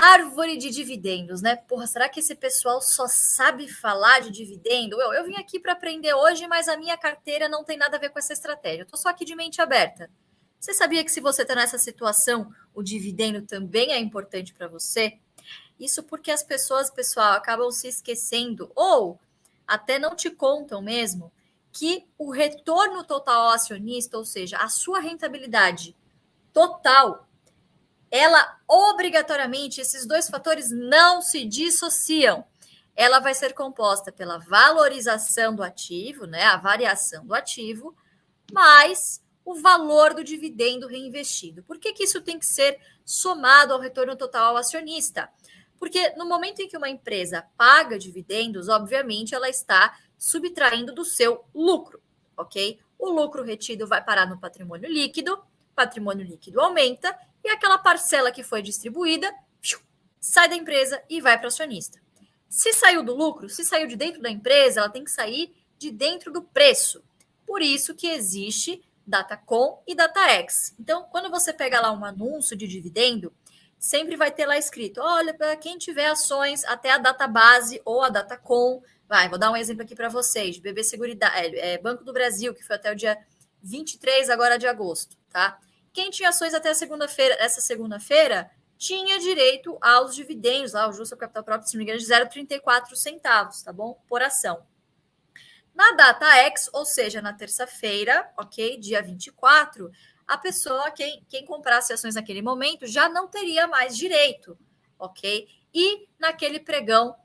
árvore de dividendos, né? Porra, será que esse pessoal só sabe falar de dividendo? Eu vim aqui para aprender hoje, mas a minha carteira não tem nada a ver com essa estratégia. Eu tô só aqui de mente aberta. Você sabia que se você está nessa situação, o dividendo também é importante para você? Isso porque as pessoas, pessoal, acabam se esquecendo ou até não te contam mesmo que o retorno total ao acionista, ou seja, a sua rentabilidade total, ela obrigatoriamente, esses dois fatores não se dissociam. Ela vai ser composta pela valorização do ativo, né, a variação do ativo, mais o valor do dividendo reinvestido. Por que isso tem que ser somado ao retorno total ao acionista? Porque no momento em que uma empresa paga dividendos, obviamente ela está subtraindo do seu lucro, ok? O lucro retido vai parar no patrimônio líquido aumenta e aquela parcela que foi distribuída sai da empresa e vai para o acionista. Se saiu do lucro, se saiu de dentro da empresa, ela tem que sair de dentro do preço. Por isso que existe Datacom e DataX. Então, quando você pega lá um anúncio de dividendo, sempre vai ter lá escrito, olha, para quem tiver ações até a Database ou a Datacom, vou dar um exemplo aqui para vocês, BB Seguridade, Banco do Brasil, que foi até o dia 23 agora de agosto, tá? Quem tinha ações até essa segunda-feira, tinha direito aos dividendos, lá o juros sobre capital próprio, se não me engano, de 0,34 centavos, tá bom? Por ação. Na DataX, ou seja, na terça-feira, ok, dia 24, a pessoa, quem comprasse ações naquele momento, já não teria mais direito, ok? E naquele pregão,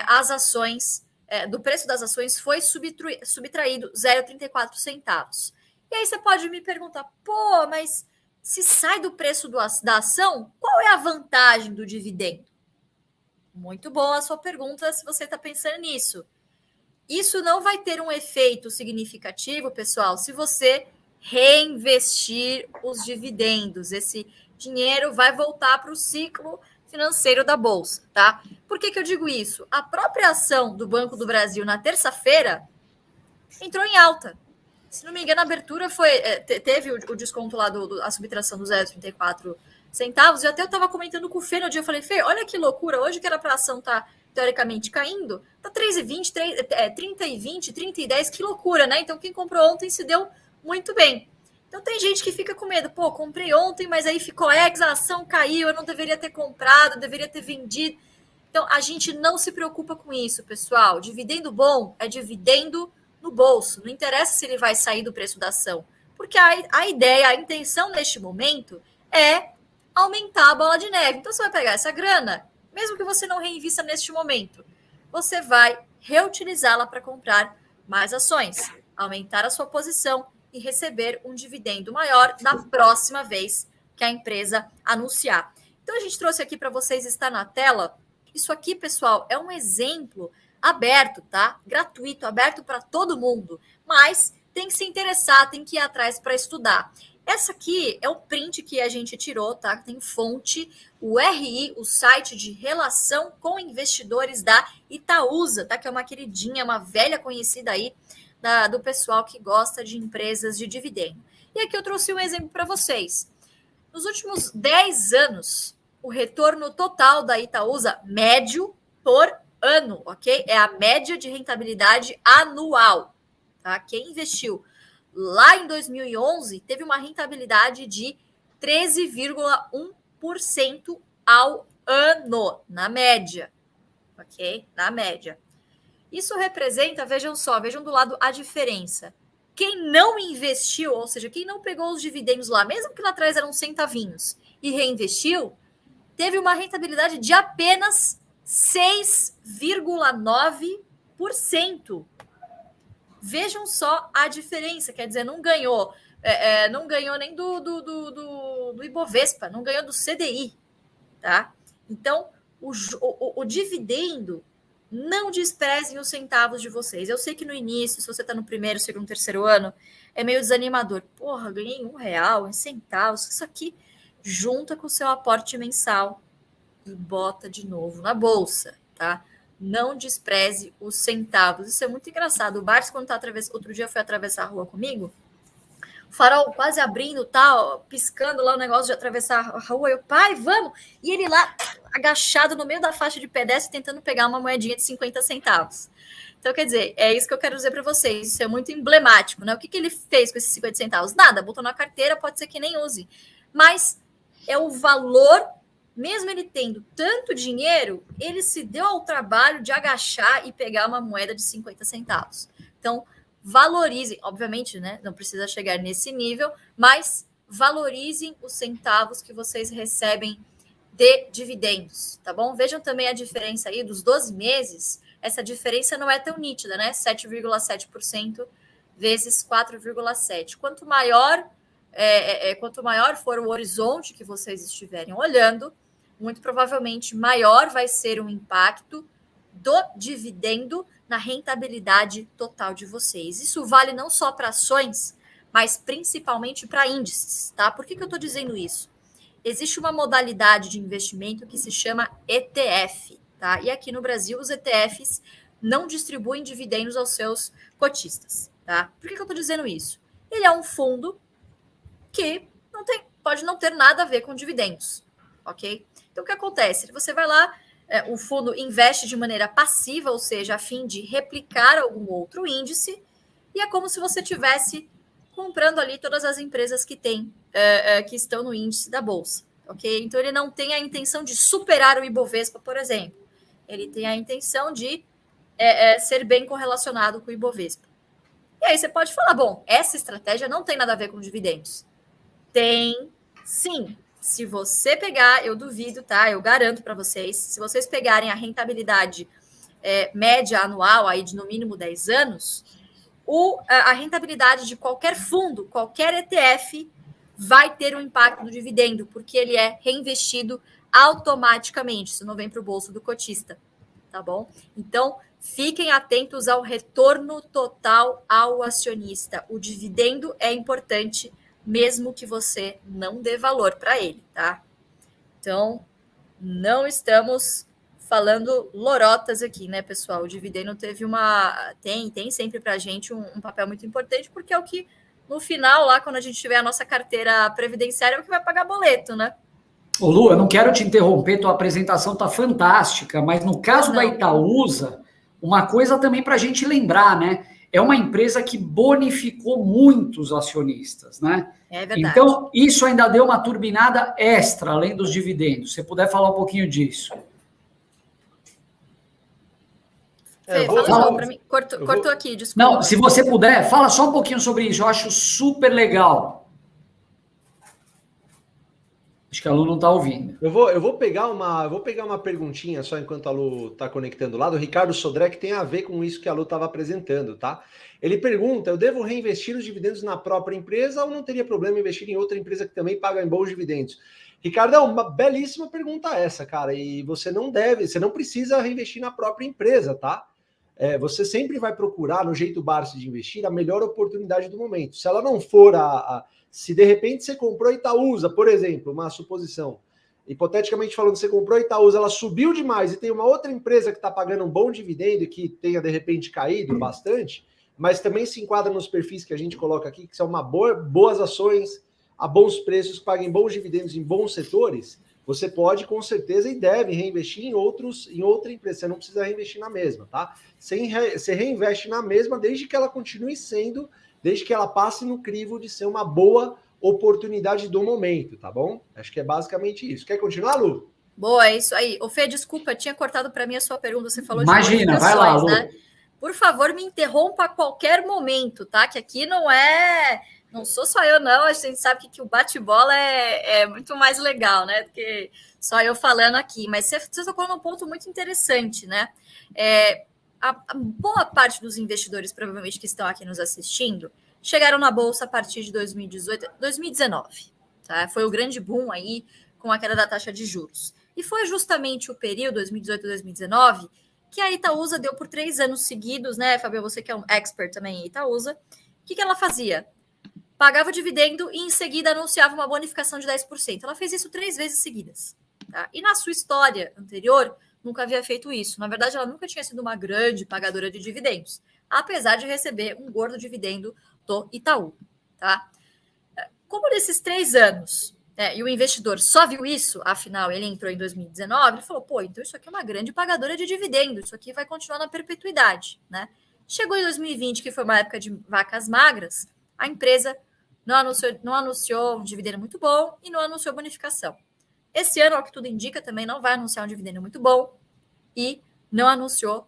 as ações, do preço das ações foi subtraído 0,34 centavos. E aí você pode me perguntar, pô, mas se sai do preço da ação, qual é a vantagem do dividendo? Muito boa a sua pergunta, se você está pensando nisso. Isso não vai ter um efeito significativo, pessoal, se você reinvestir os dividendos. Esse dinheiro vai voltar para o ciclo financeiro da Bolsa, tá? Por que eu digo isso? A própria ação do Banco do Brasil na terça-feira entrou em alta. Se não me engano, a abertura teve o desconto lá, a subtração do 0,34 centavos, e até eu estava comentando com o Fê no dia, eu falei, Fê, olha que loucura, hoje que era para a ação estar teoricamente caindo, tá 3,20, 30,20, 30,10, que loucura, né? Então quem comprou ontem se deu muito bem. Então tem gente que fica com medo, pô, comprei ontem, mas aí ficou a ação caiu, eu não deveria ter comprado, deveria ter vendido. Então a gente não se preocupa com isso, pessoal. Dividendo bom é dividendo no bolso, não interessa se ele vai sair do preço da ação, porque a ideia, a intenção neste momento é aumentar a bola de neve. Então você vai pegar essa grana, mesmo que você não reinvista neste momento, você vai reutilizá-la para comprar mais ações, aumentar a sua posição e receber um dividendo maior na próxima vez que a empresa anunciar. Então a gente trouxe aqui para vocês, está na tela. Isso aqui, pessoal, é um exemplo aberto, tá? Gratuito, aberto para todo mundo. Mas tem que se interessar, tem que ir atrás para estudar. Essa aqui é o print que a gente tirou, tá? Tem fonte, o RI, o site de relação com investidores da Itaúsa, tá? Que é uma queridinha, uma velha conhecida aí do pessoal que gosta de empresas de dividendo. E aqui eu trouxe um exemplo para vocês. Nos últimos 10 anos, o retorno total da Itaúsa, médio por ano, ok? É a média de rentabilidade anual, tá? Quem investiu lá em 2011 teve uma rentabilidade de 13,1% ao ano, na média, ok? Na média. Isso representa, vejam do lado a diferença. Quem não investiu, ou seja, quem não pegou os dividendos lá, mesmo que lá atrás eram centavinhos, e reinvestiu, teve uma rentabilidade de apenas 6,9%. Vejam só a diferença, quer dizer, não ganhou nem do Ibovespa, não ganhou do CDI, tá? Então, o dividendo, não desprezem os centavos de vocês. Eu sei que no início, se você está no primeiro, segundo, terceiro ano, é meio desanimador. Porra, ganhei R$1 em centavos. Isso aqui junta com o seu aporte mensal e bota de novo na bolsa, tá? Não despreze os centavos. Isso é muito engraçado. O Barça, quando outro dia foi atravessar a rua comigo, o farol quase abrindo, tal, piscando lá o negócio de atravessar a rua. Eu, pai, vamos! E ele lá agachado no meio da faixa de pedestre tentando pegar uma moedinha de 50 centavos. Então, quer dizer, é isso que eu quero dizer para vocês. Isso é muito emblemático, né? O que ele fez com esses 50 centavos? Nada, botou na carteira, pode ser que nem use. Mas é o valor, mesmo ele tendo tanto dinheiro, ele se deu ao trabalho de agachar e pegar uma moeda de 50 centavos. Então, valorizem, obviamente, né? Não precisa chegar nesse nível, mas valorizem os centavos que vocês recebem de dividendos, tá bom? Vejam também a diferença aí dos 12 meses. Essa diferença não é tão nítida, né? 7,7% vezes 4,7%. Quanto maior for o horizonte que vocês estiverem olhando, muito provavelmente maior vai ser o impacto do dividendo na rentabilidade total de vocês. Isso vale não só para ações, mas principalmente para índices, tá? Por que eu estou dizendo isso? Existe uma modalidade de investimento que se chama ETF, tá? E aqui no Brasil, os ETFs não distribuem dividendos aos seus cotistas, tá? Por que eu estou dizendo isso? Ele é um fundo que pode não ter nada a ver com dividendos, ok? Então, o que acontece? Você vai lá, o fundo investe de maneira passiva, ou seja, a fim de replicar algum outro índice, e é como se você tivesse comprando ali todas as empresas que que estão no índice da Bolsa, ok? Então, ele não tem a intenção de superar o Ibovespa, por exemplo. Ele tem a intenção de ser bem correlacionado com o Ibovespa. E aí você pode falar, bom, essa estratégia não tem nada a ver com dividendos. Tem, sim. Se você pegar, eu duvido, tá? Eu garanto para vocês, se vocês pegarem a rentabilidade média anual aí de no mínimo 10 anos, a rentabilidade de qualquer fundo, qualquer ETF, vai ter um impacto no dividendo, porque ele é reinvestido automaticamente, isso não vem para o bolso do cotista, tá bom? Então, fiquem atentos ao retorno total ao acionista. O dividendo é importante, mesmo que você não dê valor para ele, tá? Então, não estamos falando lorotas aqui, né, pessoal? O dividendo tem sempre para a gente um papel muito importante, porque é o que, no final, lá, quando a gente tiver a nossa carteira previdenciária, é o que vai pagar boleto, né? Ô Lu, eu não quero te interromper, tua apresentação está fantástica, mas no caso da Itaúsa, uma coisa também para a gente lembrar, né? É uma empresa que bonificou muitos acionistas, né? É verdade. Então, isso ainda deu uma turbinada extra, além dos dividendos. Se você puder falar um pouquinho disso. Fala para mim. Cortou aqui, desculpa. Não, se você puder, fala só um pouquinho sobre isso. Eu acho super legal. Acho que a Lu não está ouvindo. Eu vou pegar uma perguntinha só enquanto a Lu está conectando lá, do Ricardo Sodré, que tem a ver com isso que a Lu estava apresentando, tá? Ele pergunta, eu devo reinvestir os dividendos na própria empresa ou não teria problema investir em outra empresa que também paga em bons dividendos? Ricardo, é uma belíssima pergunta essa, cara, e você não precisa reinvestir na própria empresa, tá? Você sempre vai procurar, no jeito Barsi de investir, a melhor oportunidade do momento. Se ela não for se de repente você comprou Itaúsa, por exemplo, uma suposição, hipoteticamente falando, você comprou Itaúsa, ela subiu demais e tem uma outra empresa que está pagando um bom dividendo e que tenha de repente caído bastante, mas também se enquadra nos perfis que a gente coloca aqui, que são boas ações, a bons preços, que paguem bons dividendos em bons setores, você pode com certeza e deve reinvestir em outra empresa, você não precisa reinvestir na mesma, tá? Você reinveste na mesma desde que ela continue sendo, desde que ela passe no crivo de ser uma boa oportunidade do momento, tá bom? Acho que é basicamente isso. Quer continuar, Lu? Boa, é isso aí. Ô, Fê, desculpa, tinha cortado para mim a sua pergunta, você falou de bonificações, vai lá, Lu. né? Por favor, me interrompa a qualquer momento, tá? Que aqui não sou só eu, não. A gente sabe que o bate-bola é muito mais legal, né? Do que só eu falando aqui. Mas você tocou num ponto muito interessante, né? A boa parte dos investidores, provavelmente, que estão aqui nos assistindo, chegaram na Bolsa a partir de 2019. Tá? Foi o grande boom aí com a queda da taxa de juros. E foi justamente o período, 2018 e 2019, que a Itaúsa deu por 3 anos seguidos, né, Fabio? Você que é um expert também em Itaúsa. O que ela fazia? Pagava o dividendo e em seguida anunciava uma bonificação de 10%. Ela fez isso 3 vezes seguidas. Tá? E na sua história anterior, nunca havia feito isso. Na verdade, ela nunca tinha sido uma grande pagadora de dividendos, apesar de receber um gordo dividendo do Itaú. Tá? Como nesses 3 anos E o investidor só viu isso, afinal, ele entrou em 2019, ele falou, pô, então isso aqui é uma grande pagadora de dividendo, isso aqui vai continuar na perpetuidade, né? Chegou em 2020, que foi uma época de vacas magras, a empresa não anunciou um dividendo muito bom e não anunciou bonificação. Esse ano, ao que tudo indica, também não vai anunciar um dividendo muito bom e não anunciou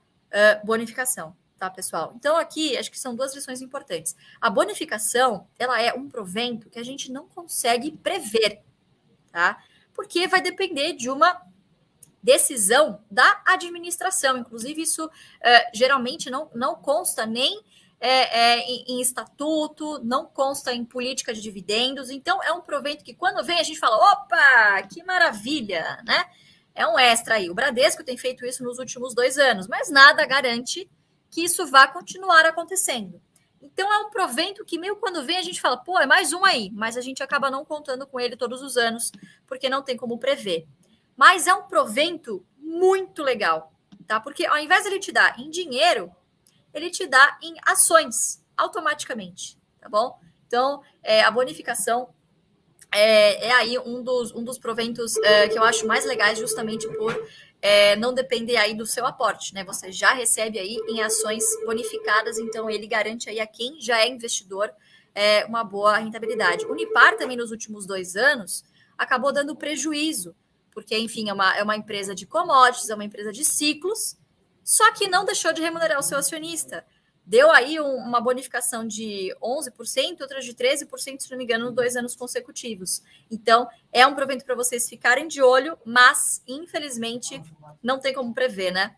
bonificação, tá, pessoal? Então, aqui, acho que são duas lições importantes. A bonificação, ela é um provento que a gente não consegue prever, tá? Porque vai depender de uma decisão da administração. Inclusive, isso geralmente não consta nem em estatuto, não consta em política de dividendos. Então, é um provento que, quando vem, a gente fala, opa, que maravilha, né? É um extra aí. O Bradesco tem feito isso nos últimos 2 anos, mas nada garante que isso vá continuar acontecendo. Então, é um provento que, meio quando vem, a gente fala, pô, é mais um aí, mas a gente acaba não contando com ele todos os anos, porque não tem como prever. Mas é um provento muito legal, tá? Porque ao invés de ele te dar em dinheiro, ele te dá em ações, automaticamente, tá bom? Então, a bonificação é aí um dos proventos que eu acho mais legais, justamente por não depender aí do seu aporte, né? Você já recebe aí em ações bonificadas, então ele garante aí a quem já é investidor uma boa rentabilidade. Unipar também nos últimos 2 anos acabou dando prejuízo, porque, enfim, é uma empresa de commodities, é uma empresa de ciclos, só que não deixou de remunerar o seu acionista. Deu aí uma bonificação de 11%, outra de 13%, se não me engano, nos 2 anos consecutivos. Então, é um provento para vocês ficarem de olho, mas, infelizmente, não tem como prever, né?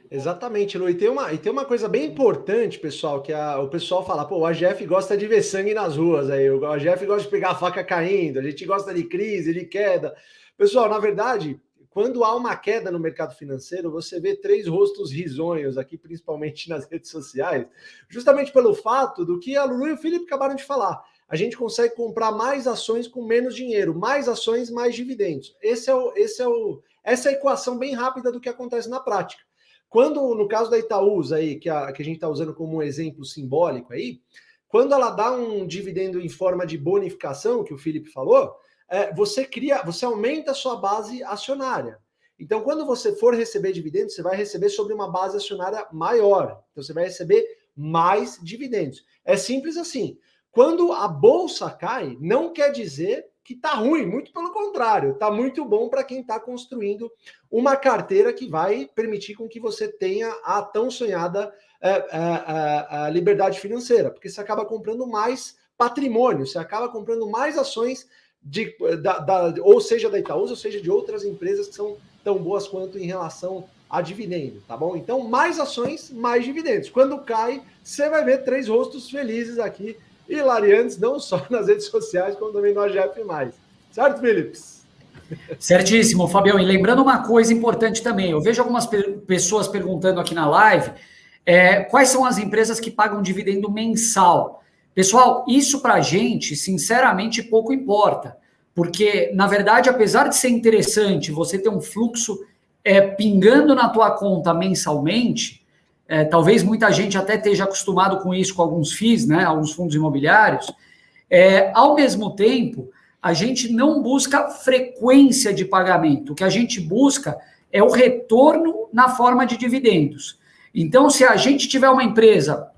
Exatamente, Lu. E tem uma coisa bem importante, pessoal, que o pessoal fala, pô, o AGF gosta de ver sangue nas ruas, aí, o AGF gosta de pegar a faca caindo, a gente gosta de crise, de queda. Pessoal, na verdade, quando há uma queda no mercado financeiro, você vê 3 rostos risonhos aqui, principalmente nas redes sociais, justamente pelo fato do que a Lulu e o Felipe acabaram de falar. A gente consegue comprar mais ações com menos dinheiro, mais ações, mais dividendos. Essa é a equação bem rápida do que acontece na prática. Quando, no caso da Itaúsa aí, que a gente está usando como um exemplo simbólico aí, quando ela dá um dividendo em forma de bonificação, que o Felipe falou, você aumenta a sua base acionária. Então, quando você for receber dividendos, você vai receber sobre uma base acionária maior. Então, você vai receber mais dividendos. É simples assim. Quando a bolsa cai, não quer dizer que está ruim, muito pelo contrário, está muito bom para quem está construindo uma carteira que vai permitir com que você tenha a tão sonhada liberdade financeira, porque você acaba comprando mais patrimônio, você acaba comprando mais ações, ou seja da Itaúsa, ou seja de outras empresas que são tão boas quanto em relação a dividendo, tá bom? Então, mais ações, mais dividendos. Quando cai, você vai ver 3 rostos felizes aqui, hilariantes, não só nas redes sociais, como também no AGF+. Certo, Philips? Certíssimo, Fabião. E lembrando uma coisa importante também, eu vejo algumas pessoas perguntando aqui na live quais são as empresas que pagam dividendo mensal. Pessoal, isso para a gente, sinceramente, pouco importa, porque, na verdade, apesar de ser interessante você ter um fluxo pingando na tua conta mensalmente, talvez muita gente até esteja acostumado com isso, com alguns FIIs, né, alguns fundos imobiliários, ao mesmo tempo, a gente não busca frequência de pagamento, o que a gente busca é o retorno na forma de dividendos. Então, se a gente tiver uma empresa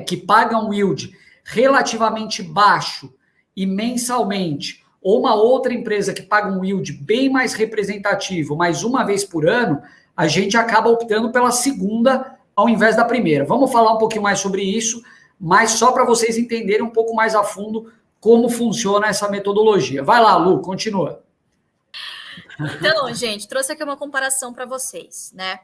que paga um yield relativamente baixo e mensalmente, ou uma outra empresa que paga um yield bem mais representativo, mais uma vez por ano, a gente acaba optando pela segunda ao invés da primeira. Vamos falar um pouquinho mais sobre isso, mas só para vocês entenderem um pouco mais a fundo como funciona essa metodologia. Vai lá, Lu, continua. Então, gente, trouxe aqui uma comparação para vocês, né?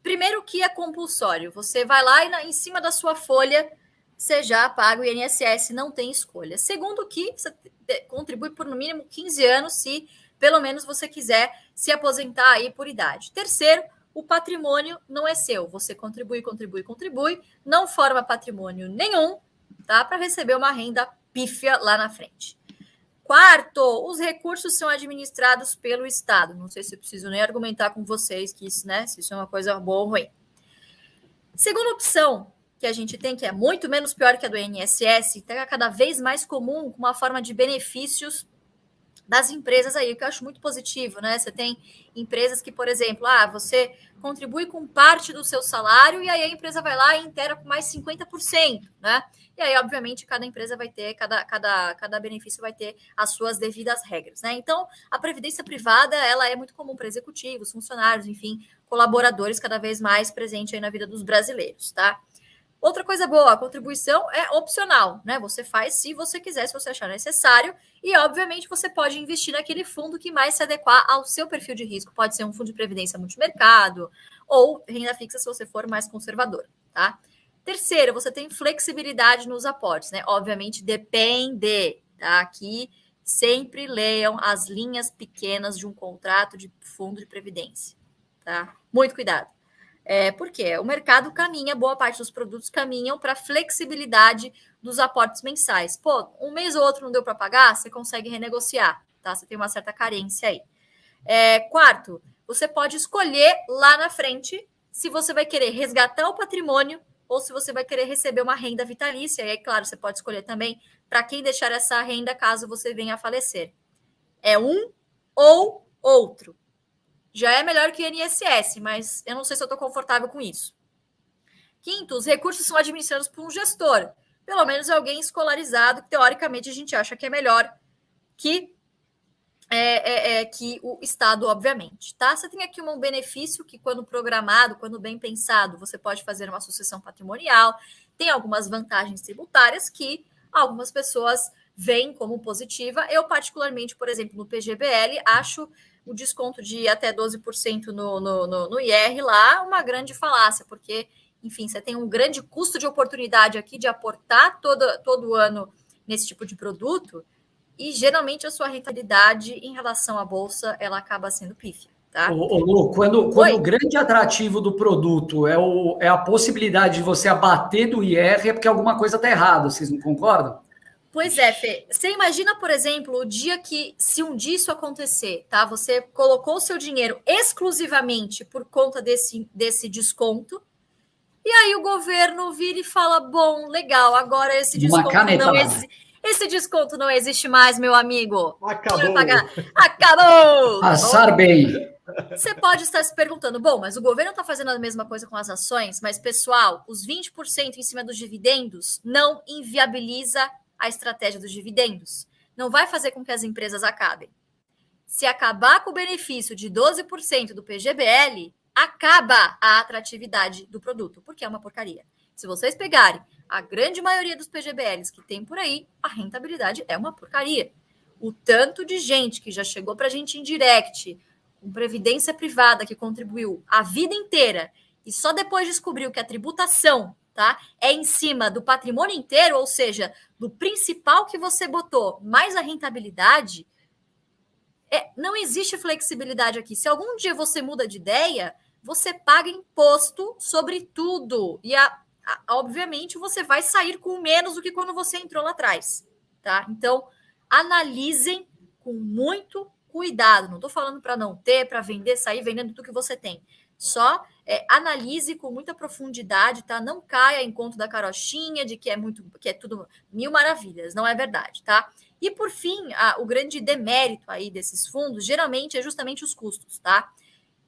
Primeiro que é compulsório. Você vai lá e em cima da sua folha você já paga o INSS, não tem escolha. Segundo que você contribui por no mínimo 15 anos, se pelo menos você quiser se aposentar aí por idade. Terceiro, o patrimônio não é seu. Você contribui, não forma patrimônio nenhum, tá? Para receber uma renda pífia lá na frente. Quarto, os recursos são administrados pelo Estado. Não sei se eu preciso nem argumentar com vocês que isso, né, se isso é uma coisa boa ou ruim. Segunda opção que a gente tem, que é muito menos pior que a do INSS, está cada vez mais comum, com uma forma de benefícios das empresas aí, o que eu acho muito positivo, né? Você tem empresas que, por exemplo, você contribui com parte do seu salário e aí a empresa vai lá e inteira com mais 50%, né? E aí, obviamente, cada empresa vai ter, cada benefício vai ter as suas devidas regras, né? Então, a previdência privada, ela é muito comum para executivos, funcionários, enfim, colaboradores cada vez mais presente aí na vida dos brasileiros, tá? Outra coisa boa, a contribuição é opcional, né? Você faz se você quiser, se você achar necessário, e obviamente você pode investir naquele fundo que mais se adequar ao seu perfil de risco. Pode ser um fundo de previdência multimercado ou renda fixa se você for mais conservador, tá? Terceiro, você tem flexibilidade nos aportes, né? Obviamente depende, tá? Aqui sempre leiam as linhas pequenas de um contrato de fundo de previdência, tá? Muito cuidado. Por quê? O mercado caminha, boa parte dos produtos caminham para a flexibilidade dos aportes mensais. Pô, um mês ou outro não deu para pagar, você consegue renegociar, tá? Você tem uma certa carência aí. Quarto, você pode escolher lá na frente se você vai querer resgatar o patrimônio ou se você vai querer receber uma renda vitalícia. E aí, claro, você pode escolher também para quem deixar essa renda caso você venha a falecer. É um ou outro. Já é melhor que o INSS, mas eu não sei se eu estou confortável com isso. Quinto, os recursos são administrados por um gestor. Pelo menos alguém escolarizado, que teoricamente a gente acha que é melhor que o Estado, obviamente. Tá? Você tem aqui um benefício que, quando programado, quando bem pensado, você pode fazer uma sucessão patrimonial. Tem algumas vantagens tributárias que algumas pessoas veem como positiva. Eu, particularmente, por exemplo, no PGBL, acho o desconto de até 12% no IR lá uma grande falácia, porque, enfim, você tem um grande custo de oportunidade aqui de aportar todo ano nesse tipo de produto e, geralmente, a sua rentabilidade em relação à Bolsa, ela acaba sendo pífia. Tá? Lu, quando o grande atrativo do produto é a possibilidade de você abater do IR, é porque alguma coisa está errada, vocês não concordam? Pois é, Fê. Você imagina, por exemplo, o dia que, se um dia isso acontecer, tá? Você colocou o seu dinheiro exclusivamente por conta desse desconto, e aí o governo vira e fala: bom, legal, agora esse desconto não existe mais, meu amigo. Acabou. Acabou! Passar bem. Você pode estar se perguntando: bom, mas o governo está fazendo a mesma coisa com as ações, mas, pessoal, os 20% em cima dos dividendos não inviabiliza a estratégia dos dividendos. Não vai fazer com que as empresas acabem. Se acabar com o benefício de 12% do PGBL, acaba a atratividade do produto, porque é uma porcaria. Se vocês pegarem a grande maioria dos PGBLs que tem por aí, a rentabilidade é uma porcaria. O tanto de gente que já chegou para a gente em direct, com previdência privada, que contribuiu a vida inteira e só depois descobriu que a tributação, tá, é em cima do patrimônio inteiro, ou seja, do principal que você botou, mais a rentabilidade, não existe flexibilidade aqui. Se algum dia você muda de ideia, você paga imposto sobre tudo. E, obviamente, você vai sair com menos do que quando você entrou lá atrás. Tá? Então, analisem com muito cuidado. Não estou falando para não ter, para vender, sair vendendo tudo que você tem. Só analise com muita profundidade, tá? Não caia em conto da carochinha de que é tudo mil maravilhas. Não é verdade, tá? E, por fim, o grande demérito aí desses fundos, geralmente, é justamente os custos, tá?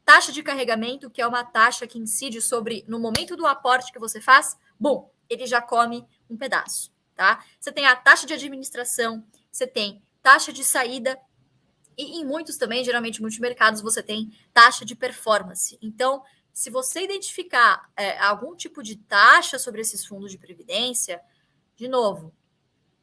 Taxa de carregamento, que é uma taxa que incide sobre, no momento do aporte que você faz, bom, ele já come um pedaço, tá? Você tem a taxa de administração, você tem taxa de saída, e em muitos também, geralmente, multimercados, você tem taxa de performance. Então, se você identificar algum tipo de taxa sobre esses fundos de previdência, de novo,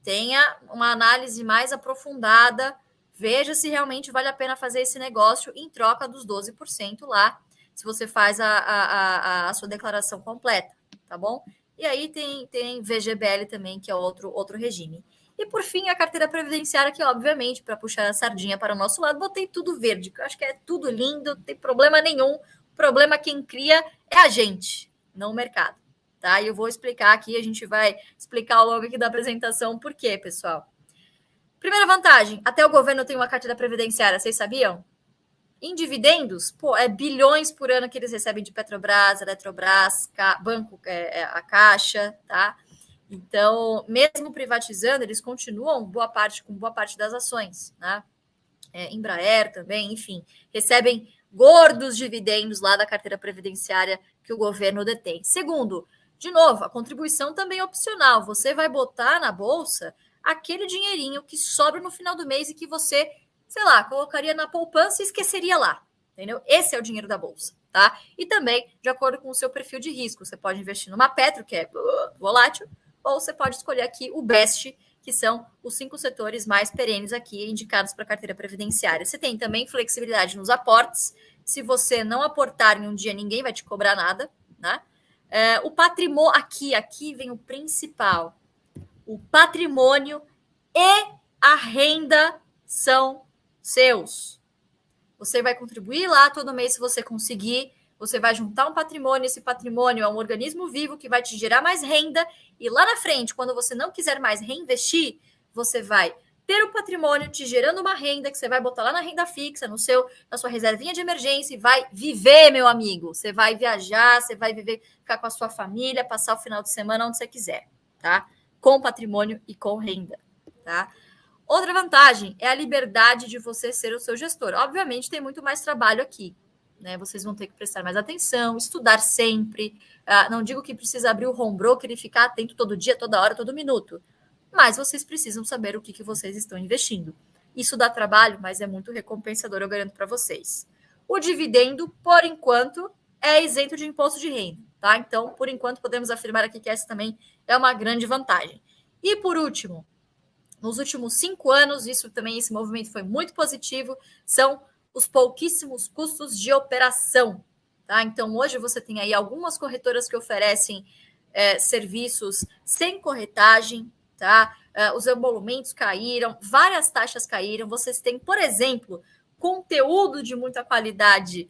tenha uma análise mais aprofundada, veja se realmente vale a pena fazer esse negócio em troca dos 12% lá, se você faz a sua declaração completa, tá bom? E aí tem VGBL também, que é outro regime. E, por fim, a carteira previdenciária, que, obviamente, para puxar a sardinha para o nosso lado, botei tudo verde, que eu acho que é tudo lindo, não tem problema nenhum. O problema quem cria é a gente, não o mercado. Tá? E eu vou explicar aqui, a gente vai explicar ao longo aqui da apresentação por quê, pessoal. Primeira vantagem, até o governo tem uma carteira previdenciária, vocês sabiam? Em dividendos, é bilhões por ano que eles recebem de Petrobras, Eletrobras, Banco, a Caixa, tá? Então, mesmo privatizando, eles continuam com boa parte das ações, né? Embraer também, enfim, recebem gordos dividendos lá da carteira previdenciária que o governo detém. Segundo, de novo, a contribuição também é opcional. Você vai botar na bolsa aquele dinheirinho que sobra no final do mês e que você, sei lá, colocaria na poupança e esqueceria lá, entendeu? Esse é o dinheiro da bolsa, tá? E também, de acordo com o seu perfil de risco, você pode investir numa Petro, que é volátil, ou você pode escolher aqui o Best, que são os 5 setores mais perenes aqui indicados para a carteira previdenciária. Você tem também flexibilidade nos aportes. Se você não aportar em um dia, ninguém vai te cobrar nada, né? O patrimônio, aqui vem o principal. O patrimônio e a renda são seus. Você vai contribuir lá todo mês se você conseguir. Você vai juntar um patrimônio. Esse patrimônio é um organismo vivo que vai te gerar mais renda. E lá na frente, quando você não quiser mais reinvestir, você vai ter o patrimônio te gerando uma renda que você vai botar lá na renda fixa, na sua reservinha de emergência e vai viver, meu amigo. Você vai viajar, você vai viver, ficar com a sua família, passar o final de semana onde você quiser, tá? Com patrimônio e com renda, tá? Outra vantagem é a liberdade de você ser o seu gestor. Obviamente, tem muito mais trabalho aqui, né? Vocês vão ter que prestar mais atenção, estudar sempre. Não digo que precisa abrir o home broker e ficar atento todo dia, toda hora, todo minuto. Mas vocês precisam saber o que vocês estão investindo. Isso dá trabalho, mas é muito recompensador, eu garanto para vocês. O dividendo, por enquanto, é isento de imposto de renda, tá? Então, por enquanto, podemos afirmar aqui que essa também é uma grande vantagem. E, por último, nos últimos 5 anos, esse movimento foi muito positivo, são os pouquíssimos custos de operação, tá? Então, hoje você tem aí algumas corretoras que oferecem serviços sem corretagem, tá? Os emolumentos caíram, várias taxas caíram. Vocês têm, por exemplo, conteúdo de muita qualidade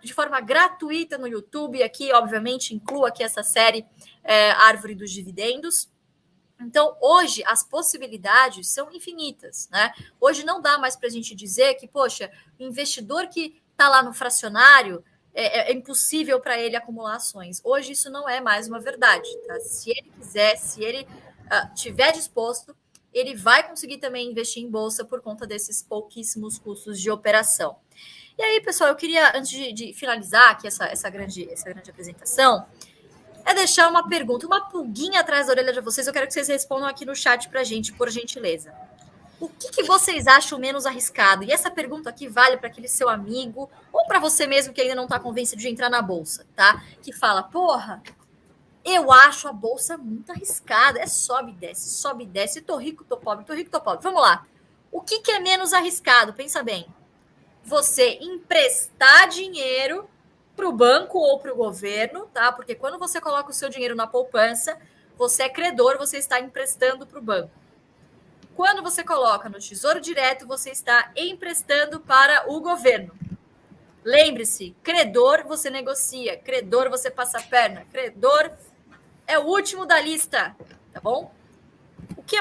de forma gratuita no YouTube. Aqui, obviamente, incluo aqui essa série Árvore dos Dividendos. Então, hoje, as possibilidades são infinitas, né? Hoje não dá mais para a gente dizer que, poxa, o investidor que está lá no fracionário é impossível para ele acumular ações. Hoje isso não é mais uma verdade, tá? Se ele quiser, se ele tiver disposto, ele vai conseguir também investir em bolsa por conta desses pouquíssimos custos de operação. E aí, pessoal, eu queria, antes de finalizar aqui essa grande apresentação, deixar uma pergunta, uma pulguinha atrás da orelha de vocês. Eu quero que vocês respondam aqui no chat para a gente, por gentileza. O que vocês acham menos arriscado? E essa pergunta aqui vale para aquele seu amigo ou para você mesmo que ainda não está convencido de entrar na bolsa, tá? Que fala, porra, eu acho a bolsa muito arriscada. Sobe e desce. Tô rico, tô pobre, tô rico, tô pobre. Vamos lá. O que é menos arriscado? Pensa bem. Você emprestar dinheiro para o banco ou para o governo, tá? Porque quando você coloca o seu dinheiro na poupança, você é credor, você está emprestando para o banco. Quando você coloca no Tesouro Direto, você está emprestando para o governo. Lembre-se, credor você negocia, credor você passa a perna, credor é o último da lista, tá bom? O que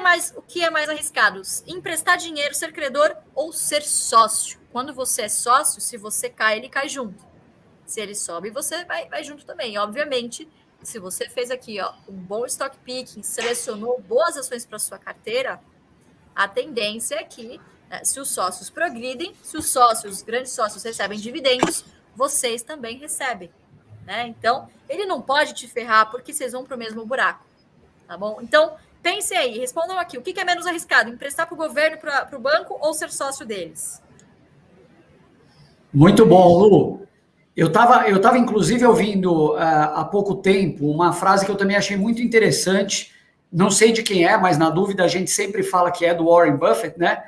é mais arriscado? Emprestar dinheiro, ser credor ou ser sócio? Quando você é sócio, se você cai, ele cai junto. Se ele sobe, você vai junto também. Obviamente, se você fez aqui um bom stock picking, selecionou boas ações para sua carteira, a tendência é que, se os sócios progridem, se os grandes sócios recebem dividendos, vocês também recebem, né? Então, ele não pode te ferrar porque vocês vão para o mesmo buraco, tá bom? Então, pensem aí, respondam aqui, o que é menos arriscado? Emprestar para o governo, para o banco ou ser sócio deles? Muito bom, Lu. Eu tava inclusive ouvindo há pouco tempo uma frase que eu também achei muito interessante. Não sei de quem é, mas na dúvida a gente sempre fala que é do Warren Buffett, né?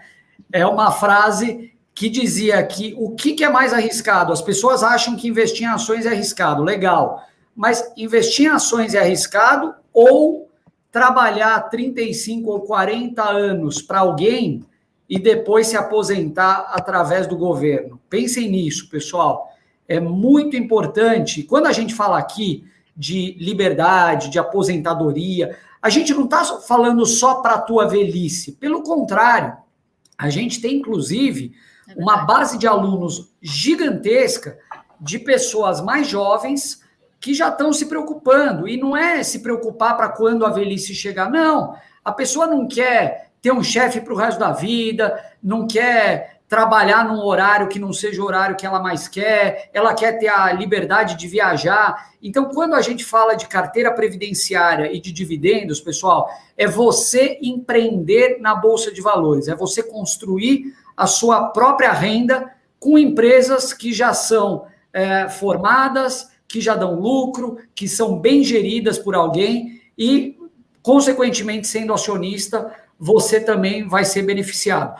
É uma frase que dizia que o que é mais arriscado? As pessoas acham que investir em ações é arriscado, legal. Mas investir em ações é arriscado ou trabalhar 35 ou 40 anos para alguém e depois se aposentar através do governo? Pensem nisso, pessoal. É muito importante. Quando a gente fala aqui de liberdade, de aposentadoria, a gente não está falando só para a tua velhice. Pelo contrário, a gente tem, inclusive, uma base de alunos gigantesca de pessoas mais jovens que já estão se preocupando. E não é se preocupar para quando a velhice chegar, não. A pessoa não quer ter um chefe para o resto da vida, não quer trabalhar num horário que não seja o horário que ela mais quer, ela quer ter a liberdade de viajar. Então, quando a gente fala de carteira previdenciária e de dividendos, pessoal, é você empreender na Bolsa de Valores, é você construir a sua própria renda com empresas que já são formadas, que já dão lucro, que são bem geridas por alguém e, consequentemente, sendo acionista, você também vai ser beneficiado.